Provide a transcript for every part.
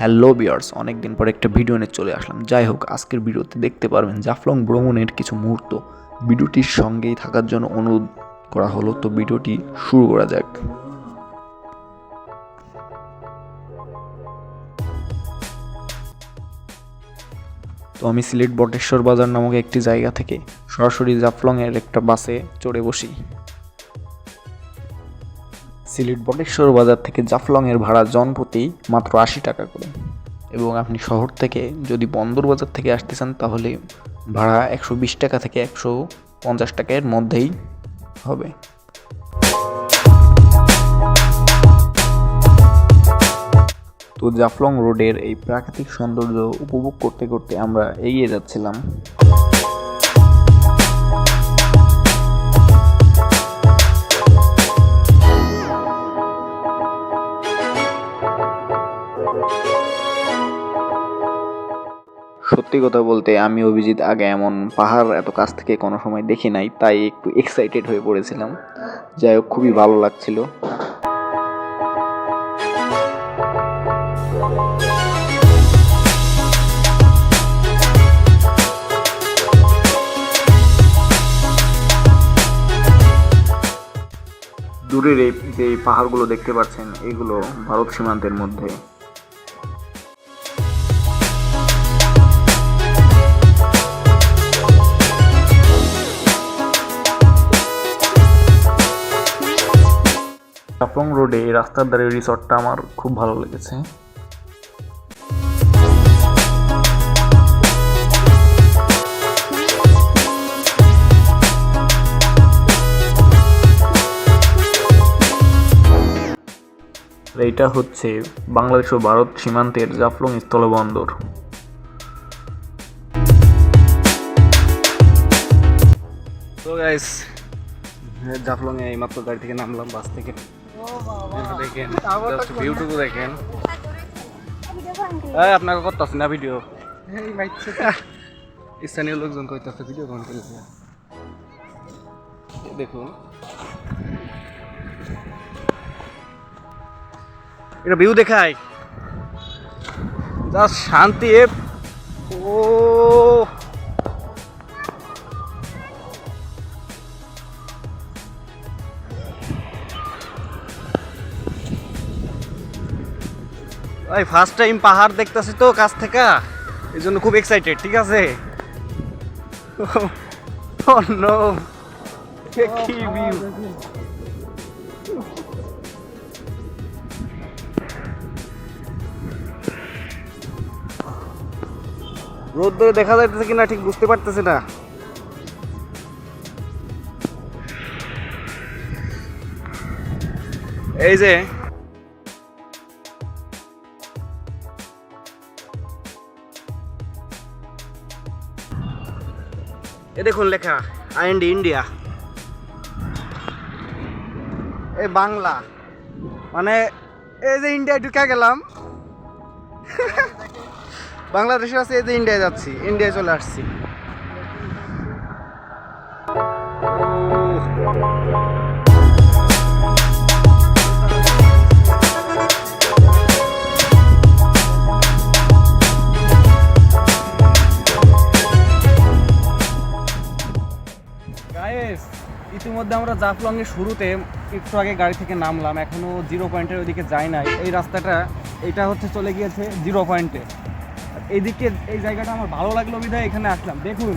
Hello viewers, অনেকদিন পর একটা ভিডিও নিয়ে চলে আসলাম। যাই হোক, আজকের ভিডিওতে দেখতে পারবেন জাফলং ভ্রমণের কিছু মুহূর্ত। ভিডিওটির সঙ্গেই থাকার জন্য অনুরোধ করা হলো। তো ভিডিওটি শুরু করা যাক। তো আমি সিলেট বটেশ্বর বাজার নামক একটি জায়গা থেকে সরাসরি জাফলংয়ের একটা বাসে চড়ে বসি। সিলেট বটেশ্বর বাজার থেকে জাফলংয়ের ভাড়া জনপ্রতি মাত্র 80 টাকা করে, এবং আপনি শহর থেকে যদি বন্দর বাজার থেকে আসতে চান তাহলে ভাড়া 120 টাকা থেকে 150 টাকার মধ্যেই হবে। তো জাফলং রোডের এই প্রাকৃতিক সৌন্দর্য উপভোগ করতে করতে আমরা এগিয়ে যাচ্ছিলাম। সত্যি কথা বলতে আমি অভিজিৎ আগে এমন পাহাড় এত কাছ থেকে কোনো সময় দেখি নাই, তাই একটু এক্সাইটেড হয়ে পড়েছিলাম। যাই হোক, খুবই ভালো লাগছিল। দূরের এই যে পাহাড়গুলো দেখতে পাচ্ছেন, এগুলো ভারত সীমান্তের মধ্যে। জাফলং রোডে এই রাস্তার ধারে রিসর্টটা আমার খুব ভালো লেগেছে। এইটা হচ্ছে বাংলাদেশ ও ভারত সীমান্তের জাফলং স্থলবন্দর। তো গাইস, জাফলং এ এইমাত্র গাড়ি থেকে নামলাম, বাস থেকে। দেখেন জাস্ট ভিউটুকু দেখেন। আপনাকে করতেছি না ভিডিও, স্থানীয় লোকজন কইতাছে ভিডিও কল করেছে। দেখুন, এটা ভিউ দেখায়, জাস্ট শান্তি। ও ভাই, ফার্স্ট টাইম পাহাড় দেখতেছি তো কাছ থেকে, এই জন্য খুব এক্সাইটেড। ঠিক আছে, কি ভিউ! রোদ ধরে দেখা যাইতেছে কিনা ঠিক বুঝতে পারতেছে না। এই যে এ দেখুন লেখা IND ইন্ডিয়া, এ বাংলা, মানে এই যে ইন্ডিয়ায় ঢুকে গেলাম। বাংলাদেশে আছে, এই যে ইন্ডিয়ায় যাচ্ছি, ইন্ডিয়ায় চলে আসছি। গাইস, ইতিমধ্যে আমরা জাফলং এর শুরুতে একটু আগে গাড়ি থেকে নামলাম, এখনো 0 পয়েন্টের ওইদিকে যাই নাই। এই রাস্তাটা, এটা হচ্ছে চলে গিয়েছে 0 পয়েন্টে। এইদিকে এই জায়গাটা আমার ভালো লাগলো বিধায় এখানে আসলাম। দেখুন,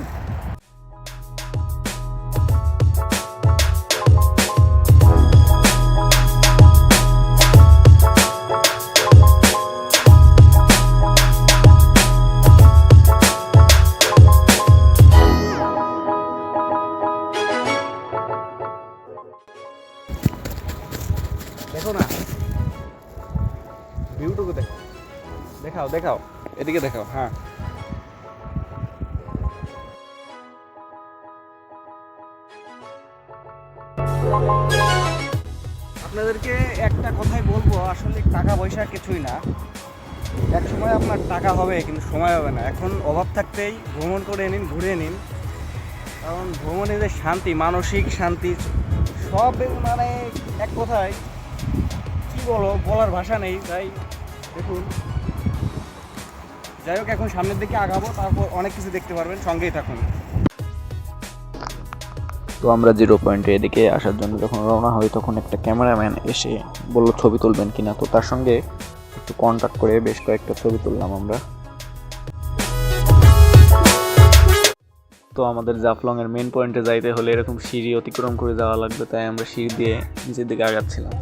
দেখো না ভিউটুকু, দেখো, দেখাও দেখাও, এদিকে দেখাও। হ্যাঁ, আপনাদেরকে একটা কথাই বলবো, আসলে টাকা পয়সা কিছুই না। এক সময় আপনার টাকা হবে কিন্তু সময় হবে না। এখন অভাব থাকতেই ভ্রমণ করে নিন, ঘুরে নিন, কারণ ভ্রমণে যে শান্তি, মানসিক শান্তি, সব মানে এক কথায় কি বলার ভাষা নেই। তাই দেখুন, যাই হোক, এখন সামনের দিকে আগাবো, তারপর অনেক কিছু দেখতে পারবেন, সঙ্গেই থাকুন। তো আমরা 0 পয়েন্টে এদিকে আসার জন্য যখন রওনা হই তখন একটা ক্যামেরাম্যান এসে বললো ছবি তুলবেন কিনা। তো তার সঙ্গে একটু কন্ট্যাক্ট করে বেশ কয়েকটা ছবি তুললাম আমরা। তো আমাদের জাফলংয়ের মেন পয়েন্টে যাইতে হলে এরকম সিঁড়ি অতিক্রম করে যাওয়া লাগবে, তাই আমরা সিঁড়ি দিয়ে নিচের দিকে আগাচ্ছিলাম।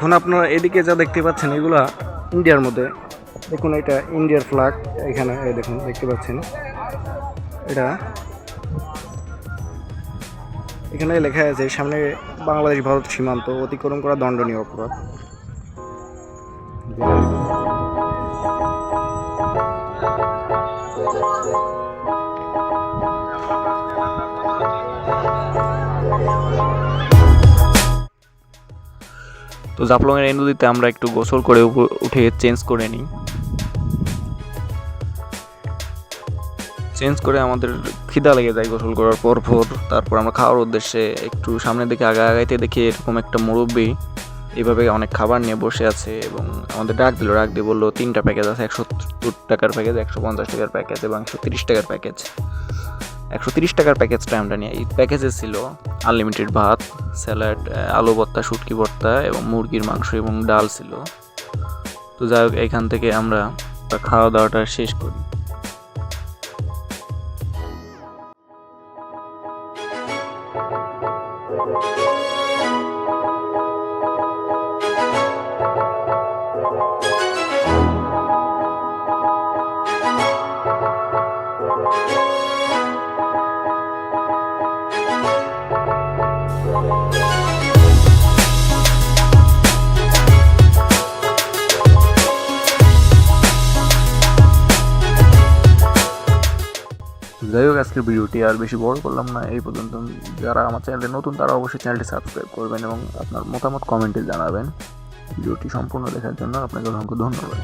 এখন আপনারা এদিকে যা দেখতে পাচ্ছেন এগুলা ইন্ডিয়ার মধ্যে, দেখুন এটা ইন্ডিয়ার ফ্ল্যাগ, এখানে এই দেখুন দেখতে পাচ্ছেন, এটা এখানে লেখা আছে সামনে বাংলাদেশ ভারত সীমান্ত অতিক্রম করা দণ্ডনীয় অপরাধ। তো জাফলংয়ের এই নদীতে আমরা একটু গোসল করে উঠে চেঞ্জ করে নিই। চেঞ্জ করে আমাদের খিদা লেগে যায় গোসল করার পর। তারপর আমরা খাওয়ার উদ্দেশ্যে একটু সামনের দিকে আগাইতে দেখি এরকম একটা মুরব্বি এইভাবে অনেক খাবার নিয়ে বসে আছে এবং আমাদের ডাক দিয়ে বললো 3টা প্যাকেজ আছে, 170 টাকার প্যাকেজ, 150 টাকার প্যাকেজ এবং 130 টাকার প্যাকেজ। 130 টাকার প্যাকেজটা আমরা নিয়ে, এই প্যাকেজে ছিল আনলিমিটেড ভাত, স্যালাড, আলু ভর্তা, শুটকি ভর্তা এবং মুরগির মাংস এবং ডাল ছিল। তো যাই হোক, এখান থেকে আমরা খাওয়া দাওয়াটা শেষ করি। যাই হোক, আজকের ভিডিওটি আর বেশি বড় করলাম না, এই পর্যন্ত। যারা আমার চ্যানেলে নতুন তারা অবশ্যই চ্যানেলটি সাবস্ক্রাইব করবেন এবং আপনার মতামত কমেন্টে জানাবেন। ভিডিওটি সম্পূর্ণ দেখার জন্য আপনাকে অসংখ্য ধন্যবাদ।